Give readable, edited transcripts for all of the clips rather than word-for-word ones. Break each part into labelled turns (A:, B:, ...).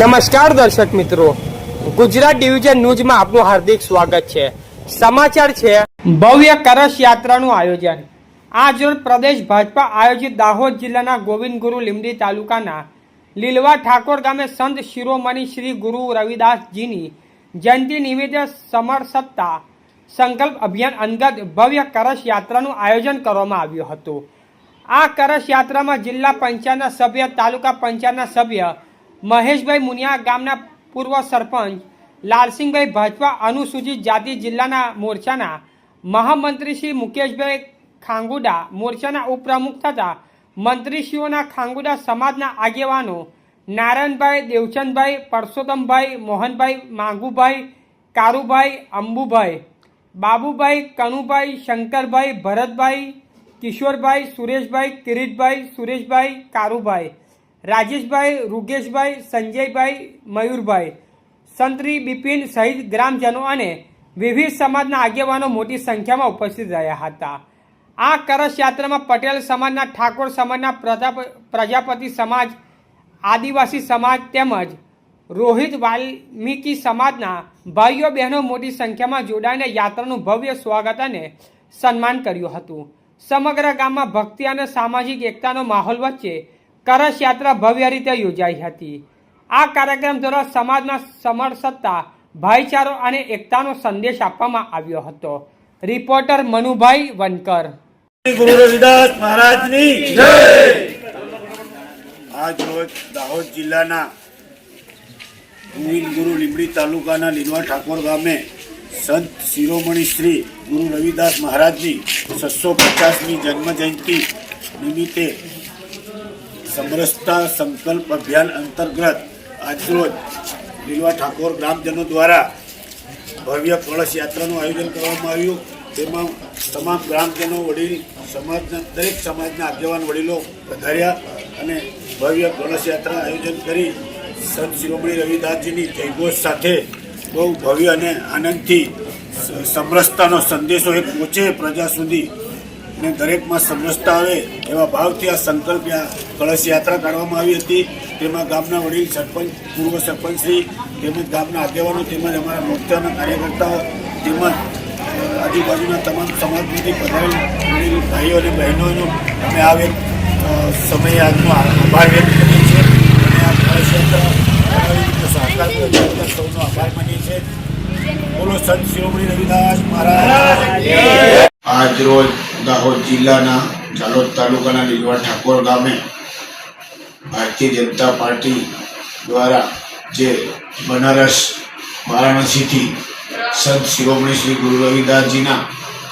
A: નમસ્કાર દર્શક મિત્રો, ગુજરાત ડિવિઝન ન્યૂઝમાં આપનું હાર્દિક સ્વાગત છે। સમાચાર છે ભવ્ય કળશ યાત્રાનું આયોજન। આજ રોજ પ્રદેશ ભાજપા આયોજિત દાહોદ જિલ્લાના ગોવિંદગુરુ લીંબડી તાલુકાના લીલવા ઠાકોર ગામે સંત શિરોમણી શ્રી ગુરુ રવિદાસજીની જયંતિ નિમિત્તે સમરસતા સંકલ્પ અભિયાન અંતર્ગત ભવ્ય કળશ યાત્રાનું આયોજન કરવામાં આવ્યું હતું। આ કળશ યાત્રામાં જિલ્લા પંચાયતના સભ્ય, તાલુકા પંચાયતના સભ્ય મહેશભાઈ મુનિયા, ગામના પૂર્વ સરપંચ લાલસિંહભાઈ, ભાજપા અનુસૂચિત જાતિ જિલ્લાના મોરચાના મહામંત્રી શ્રી મુકેશભાઈ ખાંગુડા, મોરચાના ઉપપ્રમુખ તથા મંત્રીશ્રીઓના ખાંગુડા સમાજના આગેવાનો નારાયણભાઈ, દેવચંદભાઈ, પરસોત્તમભાઈ, મોહનભાઈ, માંગુભાઈ, કારુભાઈ, અંબુભાઈ, બાબુભાઈ, કનુભાઈ, શંકરભાઈ, ભરતભાઈ, કિશોરભાઈ, સુરેશભાઈ, કિરીટભાઈ, સુરેશભાઈ, કારુભાઈ, રાજેશભાઈ, રૂગેશભાઈ, સંજયભાઈ, મયુરભાઈ, સંત્રી બિપિન સહિત ગ્રામજનો અને વિવિધ સમાજના આગેવાનો મોટી સંખ્યામાં ઉપસ્થિત રહ્યા હતા। આ કળશ યાત્રામાં પટેલ સમાજના, ઠાકોર સમાજના, પ્રજાપતિ સમાજ, આદિવાસી સમાજ તેમજ રોહિત વાલ્મીકી સમાજના ભાઈઓ બહેનો મોટી સંખ્યામાં જોડાઈને યાત્રાનું ભવ્ય સ્વાગત અને સન્માન કર્યું હતું। સમગ્ર ગામમાં ભક્તિ અને સામાજિક એકતાનો માહોલ વચ્ચે કળશ યાત્રા ભવ્ય રીતે યોજાઈ હતી। આ કાર્યક્રમ દ્વારા સમાજમાં સમરસતા, ભાઈચારો અને એકતાનો સંદેશ આપવામાં આવ્યો હતો। રિપોર્ટર મનુભાઈ વનકર।
B: ગુરુ રવિદાસ મહારાજની જય। આજ રોજ દાહોદ જિલ્લાના ગોવિંદગુરુ લીંબડી તાલુકાના લીલવા ઠાકોર ગામે સંત શિરોમણી શ્રી ગુરુ રવિદાસ મહારાજની 650મી જન્મ જયંતિ નિમિત્તે સમરસતા સંકલ્પ અભિયાન અંતર્ગત આજરોજ લીલવા ઠાકોર ગ્રામજનો દ્વારા ભવ્ય કળશ યાત્રાનું આયોજન કરવામાં આવ્યું। તેમાં તમામ ગ્રામજનો, વડીલ સમાજના, દરેક સમાજના આગેવાન વડીલો પધાર્યા અને ભવ્ય કળશ યાત્રા આયોજન કરી સંત શિરોમણી રવિદાસજીની જયઘોષ સાથે બહુ ભવ્ય અને આનંદથી સમરસતાનો સંદેશો એક પહોંચે પ્રજા સુધી ને દરેકમાં સમરસતા આવે એવા ભાવથી આ સંકલ્પ કળશ યાત્રા કાઢવામાં આવી હતી। તેમાં ગામના વડીલ સરપંચ, પૂર્વ સરપંચશ્રી તેમજ ગામના આગેવાનો તેમજ અમારા મોરચાના કાર્યકર્તાઓ તેમજ આજુબાજુના તમામ સમાજમાંથી પધારેલ વડીલ ભાઈઓ અને બહેનોનો અમે આ સમયે આજનો આભાર વ્યક્ત કરીએ છીએ અને આ કળશ યાત્રા સહકાર સૌનો આભાર માનીએ છીએ। બોલો સંત શિરોમણી રવિદાસ મહારાજ।
C: આજ રોજ દાહોદ જિલ્લાના ઝાલોદ તાલુકાના લીલવા ઠાકોર ગામે ભારતીય જનતા પાર્ટી દ્વારા જે બનારસ, વારાણસીથી સંત શિરોમણી શ્રી ગુરુ રવિદાસજીના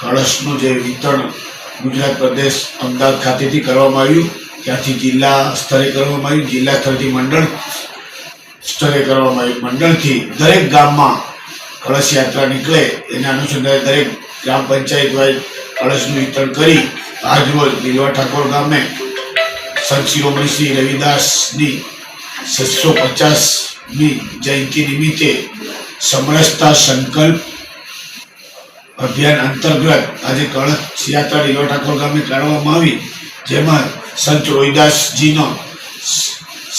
C: કળશનું જે વિતરણ ગુજરાત પ્રદેશ અમદાવાદ ખાતેથી કરવામાં આવ્યું, ત્યાંથી જિલ્લા સ્તરે કરવામાં આવ્યું, જિલ્લા સ્તરથી મંડળ સ્તરે કરવામાં આવ્યું। મંડળથી દરેક ગામમાં કળશ યાત્રા નીકળે એના અનુસંધાને દરેક ગ્રામ પંચાયત વાઇઝ કળશનું વિતરણ કરી આજરોજ લીલવા ઠાકોર ગામે સંત શિરોમણી શ્રી રવિદાસની 650મી જયંતિ નિમિત્તે સમરસતા સંકલ્પ અભિયાન અંતર્ગત આજે કળશ યાત્રા લીલવા ઠાકોર ગામે કાઢવામાં આવી, જેમાં સંત રવિદાસજીનો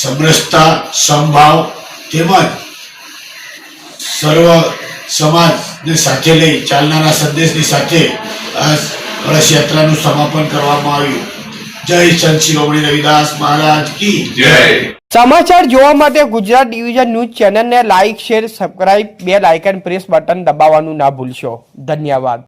C: સમરસતા, સમભાવ તેમજ સર્વ સમાજને સાથે લઈ ચાલનારા સંદેશની સાથે આ કળશ યાત્રાનું સમાપન કરવામાં આવ્યું। જય સંત શિરોમણી રવિદાસ મહારાજ કી જય।
A: સમાચાર જોવા માટે ગુજરાત ડિવિઝન ન્યૂઝ ચેનલને like, share, subscribe, bell icon press button દબાવવાનું ના ભૂલશો। ધન્યવાદ।